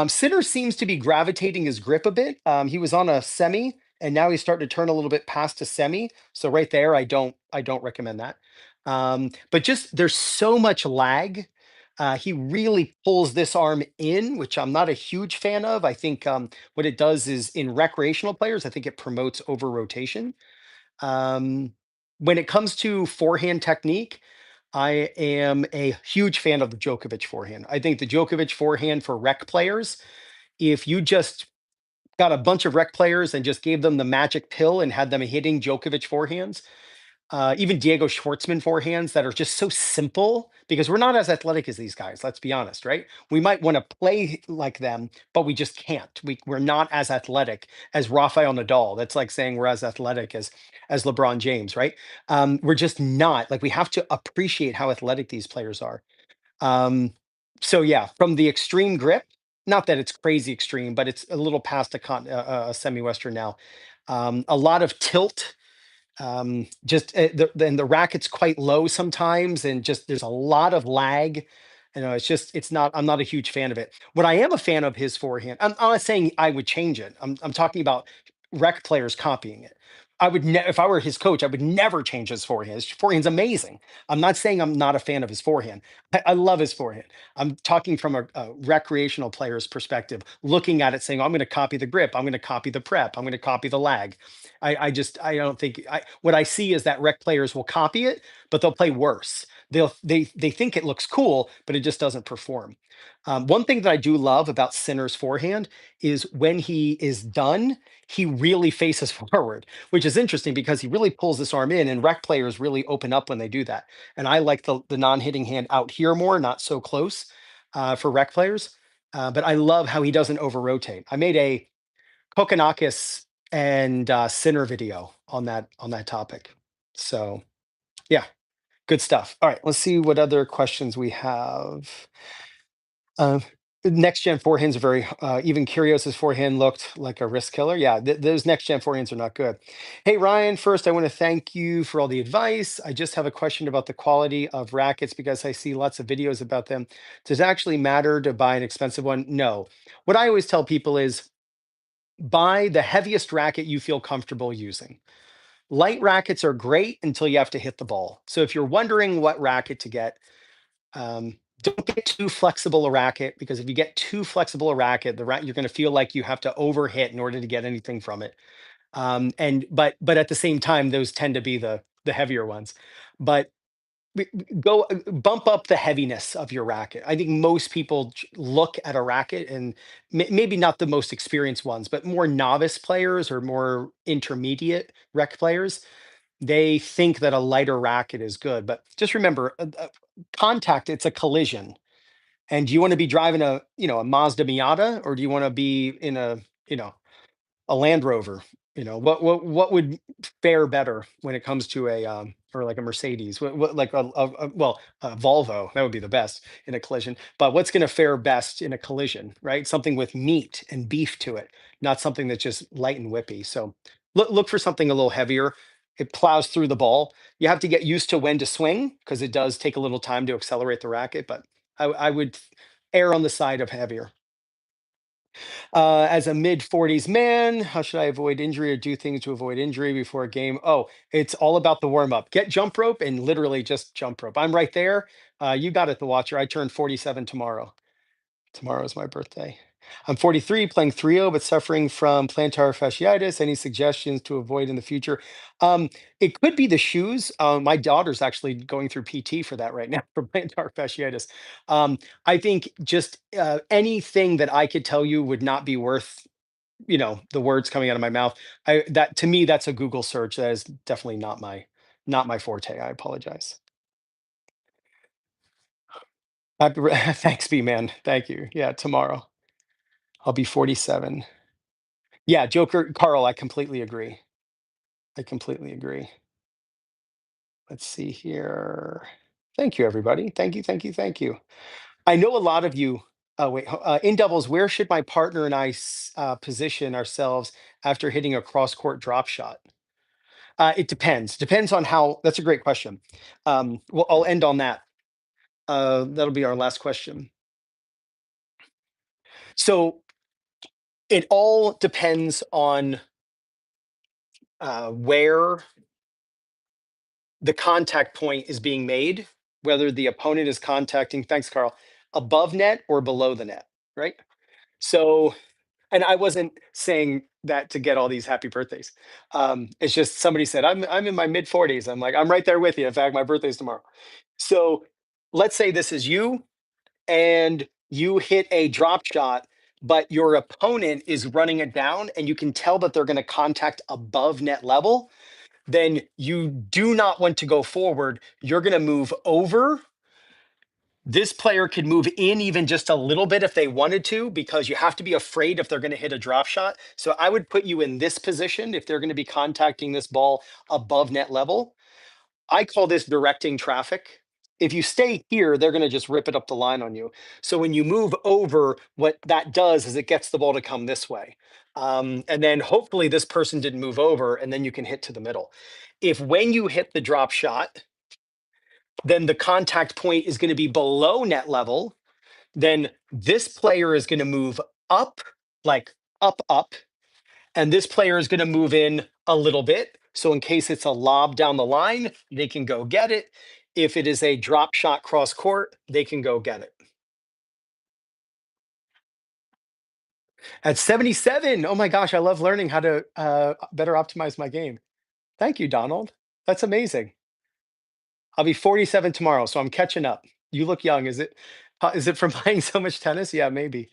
Speaker 1: Sinner seems to be gravitating his grip a bit. He was on a semi, and now he's starting to turn a little bit past a semi. So right there, I don't recommend that. But just there's so much lag. He really pulls this arm in, which I'm not a huge fan of. I think what it does is in recreational players, I think it promotes over rotation. Um, when it comes to forehand technique, I am a huge fan of the Djokovic forehand. I think the Djokovic forehand for rec players, if you just got a bunch of rec players and just gave them the magic pill and had them hitting Djokovic forehands, even Diego Schwartzman forehands that are just so simple because we're not as athletic as these guys. Let's be honest, right? We might want to play like them, but we just can't. We're not as athletic as Rafael Nadal. That's like saying we're as athletic as LeBron James, right? We're just not. Like we have to appreciate how athletic these players are. Um, so yeah, from the extreme grip, not that it's crazy extreme, but it's a little past a semi-western now. A lot of tilt, just and the racket's quite low sometimes, and just there's a lot of lag. It's just it's not. I'm not a huge fan of it. What I am a fan of his forehand. I'm not saying I would change it. I'm talking about rec players copying it. If I were his coach, I would never change his forehand. His forehand's amazing. I'm not saying I'm not a fan of his forehand. I love his forehand. I'm talking from a recreational player's perspective, looking at it, saying, I'm going to copy the grip. I'm going to copy the prep. I'm going to copy the lag. I don't think what I see is that rec players will copy it, but they'll play worse. They think it looks cool, but it just doesn't perform. One thing that I do love about Sinner's forehand is when he is done, he really faces forward, which is interesting because he really pulls this arm in, and rec players really open up when they do that. And I like the non-hitting hand out here more, not so close for rec players. But I love how he doesn't over rotate. I made a Kokonakis and Sinner video on that topic. So yeah, good stuff. All right, let's see what other questions we have. Uh, Next gen forehands are very even Kyrgios's forehand looked like a wrist killer. Yeah, those next gen forehands are not good. Hey Ryan, first I want to thank you for all the advice. I just have a question about the quality of rackets because I see lots of videos about them. Does it actually matter to buy an expensive one? No. What I always tell people is buy the heaviest racket you feel comfortable using. Light rackets are great until you have to hit the ball. So if you're wondering what racket to get, don't get too flexible a racket because if you get too flexible a racket, you're going to feel like you have to overhit in order to get anything from it. And but at the same time, those tend to be the heavier ones. But go bump up the heaviness of your racket. I think most people look at a racket and maybe not the most experienced ones, but more novice players or more intermediate rec players, they think that a lighter racket is good. But just remember, contact, it's a collision. And do you want to be driving a Mazda Miata, or do you want to be in you know, a Land Rover? What would fare better when it comes to a or like a Mercedes? What like well, a Volvo, that would be the best in a collision. But what's going to fare best in a collision, right? Something with meat and beef to it, not something that's just light and whippy. So look for something a little heavier. It plows through the ball. You have to get used to when to swing because it does take a little time to accelerate the racket. But I would err on the side of heavier. As a mid 40s man, how should I avoid injury or do things to avoid injury before a game? Oh, it's all about the warm up. Get jump rope and literally just jump rope. I'm right there. You got it, the watcher. I turn 47 tomorrow. Tomorrow is my birthday. I'm 43, playing 3-0, but suffering from plantar fasciitis. Any suggestions to avoid in the future? It could be the shoes. My daughter's actually going through PT for that right now for plantar fasciitis. I think just anything that I could tell you would not be worth, the words coming out of my mouth. That to me, that's a Google search. That is definitely not my forte. I apologize. Thanks, B man. Thank you. Yeah, tomorrow. I'll be 47. Yeah, Joker, Carl, I completely agree. I completely agree. Let's see here. Thank you, everybody. Thank you, thank you, thank you. I know a lot of you. Oh, wait. In doubles, where should my partner and I position ourselves after hitting a cross court drop shot? It depends. Depends on how. That's a great question. Well, I'll end on that. That'll be our last question. So it all depends on where the contact point is being made, whether the opponent is contacting, thanks, Carl, above net or below the net, right? So, and I wasn't saying that to get all these happy birthdays. It's just somebody said, I'm in my mid 40s. I'm like, I'm right there with you. In fact, my birthday's tomorrow. So let's say this is you and you hit a drop shot, but your opponent is running it down and you can tell that they're going to contact above net level, then you do not want to go forward. You're going to move over. This player could move in even just a little bit if they wanted to, because you have to be afraid if they're going to hit a drop shot. So I would put you in this position if they're going to be contacting this ball above net level. I call this directing traffic. If you stay here, they're going to just rip it up the line on you. So when you move over, what that does is it gets the ball to come this way. And then hopefully this person didn't move over, and then you can hit to the middle. If when you hit the drop shot, then the contact point is going to be below net level, then this player is going to move up, like up, and this player is going to move in a little bit. So in case it's a lob down the line, they can go get it. If it is a drop shot cross court, they can go get it. At 77, oh my gosh, I love learning how to better optimize my game. Thank you, Donald. That's amazing. I'll be 47 tomorrow, so I'm catching up. You look young. Is it from playing so much tennis? Yeah, maybe.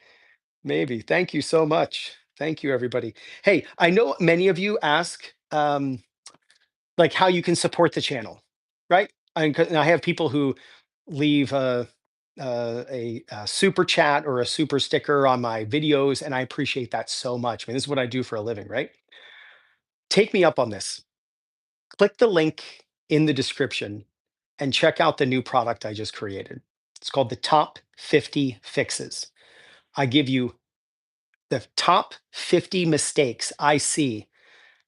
Speaker 1: Maybe. Thank you so much. Thank you, everybody. Hey, I know many of you ask like how you can support the channel, right? And I have people who leave a super chat or a super sticker on my videos, and I appreciate that so much. I mean, this is what I do for a living, right? Take me up on this. Click the link in the description and check out the new product I just created. It's called the Top 50 Fixes. I give you the top 50 mistakes I see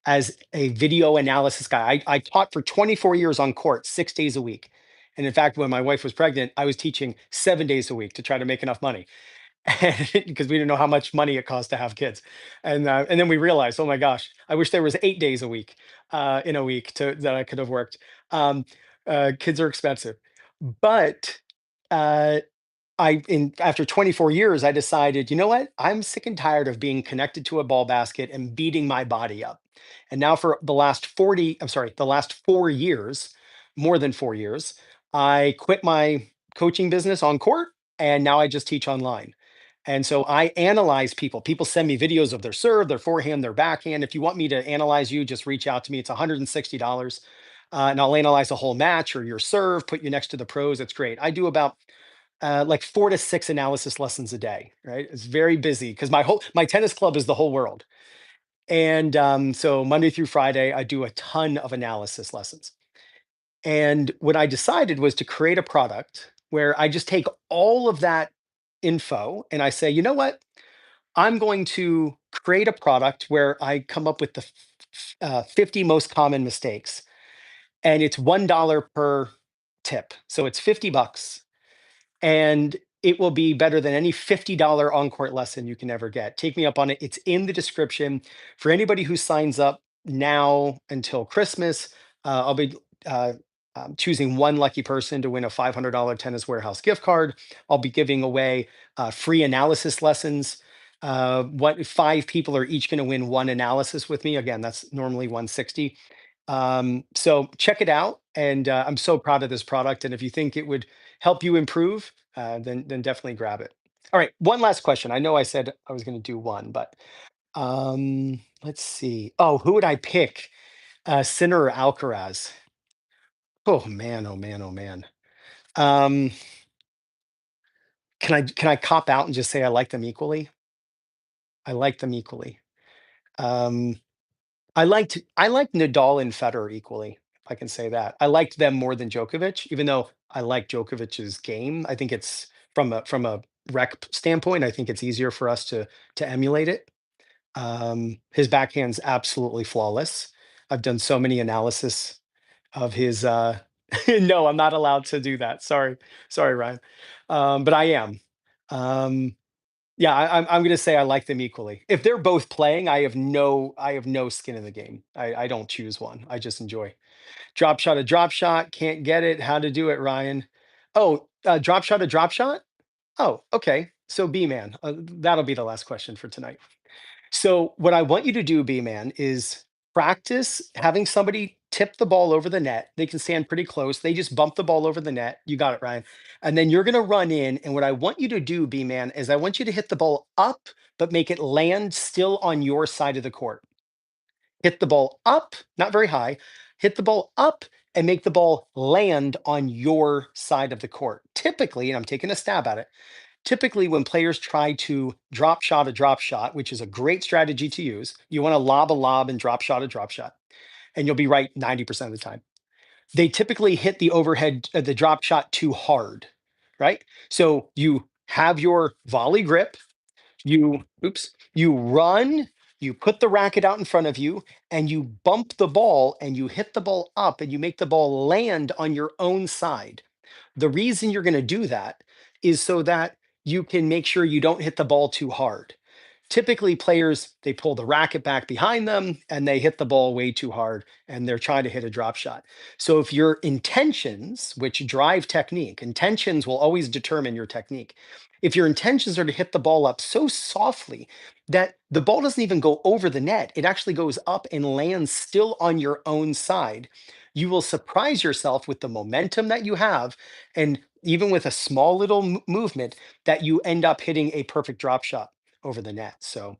Speaker 1: as a video analysis guy. I taught for 24 years on court, 6 days a week. And in fact, when my wife was pregnant, I was teaching 7 days a week to try to make enough money. And because we didn't know how much money it cost to have kids. And then we realized, oh my gosh, I wish there was 8 days a week in a week that I could have worked. Um, Kids are expensive. But uh, after 24 years, I decided, you know what? I'm sick and tired of being connected to a ball basket and beating my body up. And now for the last 4 years, more than 4 years, I quit my coaching business on court and now I just teach online. And so I analyze people. People send me videos of their serve, their forehand, their backhand. If you want me to analyze you, just reach out to me. It's $160. And I'll analyze a whole match or your serve, put you next to the pros. It's great. I do about like 4 to 6 analysis lessons a day, right? It's very busy because my tennis club is the whole world. And so Monday through Friday, I do a ton of analysis lessons. And what I decided was to create a product where I just take all of that info and I say, you know what? I'm going to create a product where I come up with the 50 most common mistakes, and it's $1 per tip. So it's 50 bucks, and it will be better than any $50 on-court lesson you can ever get. Take me up on it. It's in the description. For anybody who signs up now until Christmas, I'll be choosing one lucky person to win a $500 Tennis Warehouse gift card. I'll be giving away free analysis lessons. What 5 people are each going to win one analysis with me? Again, that's normally 160. So check it out, and I'm so proud of this product. And if you think it would help you improve, then definitely grab it. All right, one last question. I know I said I was going to do one, but let's see. Oh, who would I pick? Sinner or Alcaraz? Oh man, oh man, oh man. Um, can I cop out and just say I like them equally? I like them equally. Um, I liked Nadal and Federer equally. If I can say that. I liked them more than Djokovic, even though I like Djokovic's game. I think it's from a standpoint. I think it's easier for us to emulate it. His backhand's absolutely flawless. I've done so many analysis of his. No, I'm not allowed to do that. Sorry, Ryan. But I am. Um, yeah, I'm gonna say I like them equally. If they're both playing, I have no skin in the game. I don't choose one. I just enjoy. Drop shot, a drop shot, can't get it. How to do it, Ryan? Oh, drop shot, a drop shot? Oh, okay. So B man, that'll be the last question for tonight. So what I want you to do, B man, is practice having somebody tip the ball over the net. They can stand pretty close. They just bump the ball over the net. You got it, Ryan. And then you're going to run in. And what I want you to do, B man, is I want you to hit the ball up, but make it land still on your side of the court. Hit the ball up, not very high. Hit the ball up and make the ball land on your side of the court. Typically, and I'm taking a stab at it, typically when players try to drop shot a drop shot, which is a great strategy to use, you want to lob a lob and drop shot a drop shot, and you'll be right 90% of the time. They typically hit the overhead, the drop shot too hard, right? So you have your volley grip, you run, you put the racket out in front of you, and you bump the ball and you hit the ball up and you make the ball land on your own side. The reason you're going to do that is so that you can make sure you don't hit the ball too hard. Typically, players, they pull the racket back behind them and they hit the ball way too hard and they're trying to hit a drop shot. So if your intentions, which drive technique, intentions will always determine your technique. If your intentions are to hit the ball up so softly that the ball doesn't even go over the net, it actually goes up and lands still on your own side, you will surprise yourself with the momentum that you have. And even with a small little movement, that you end up hitting a perfect drop shot over the net. So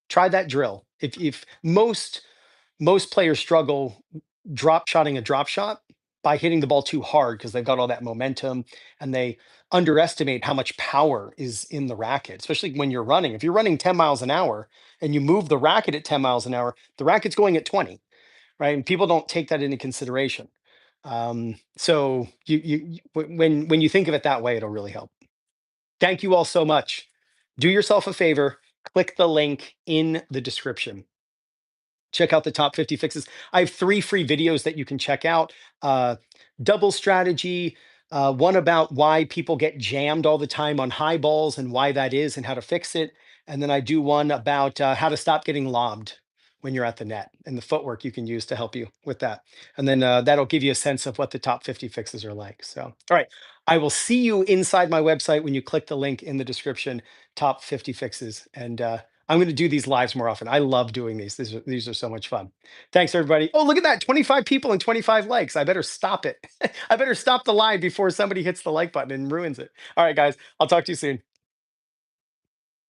Speaker 1: try that drill. If most players struggle drop shotting a drop shot by hitting the ball too hard because they've got all that momentum and they underestimate how much power is in the racket, especially when you're running. If you're running 10 miles an hour and you move the racket at 10 miles an hour, the racket's going at 20, right? And people don't take that into consideration. So when you think of it that way, it'll really help. Thank you all so much. Do yourself a favor, click the link in the description. Check out the top 50 fixes. I have 3 free videos that you can check out. Uh, Double strategy, one about why people get jammed all the time on high balls and why that is and how to fix it. And then I do one about how to stop getting lobbed when you're at the net and the footwork you can use to help you with that. And then that'll give you a sense of what the top 50 fixes are like. So, all right. I will see you inside my website when you click the link in the description, top 50 fixes. And I'm going to do these lives more often. I love doing these. These are so much fun. Thanks, everybody. Oh, look at that. 25 people and 25 likes. I better stop it. I better stop the live before somebody hits the like button and ruins it. All right, guys. I'll talk to you soon.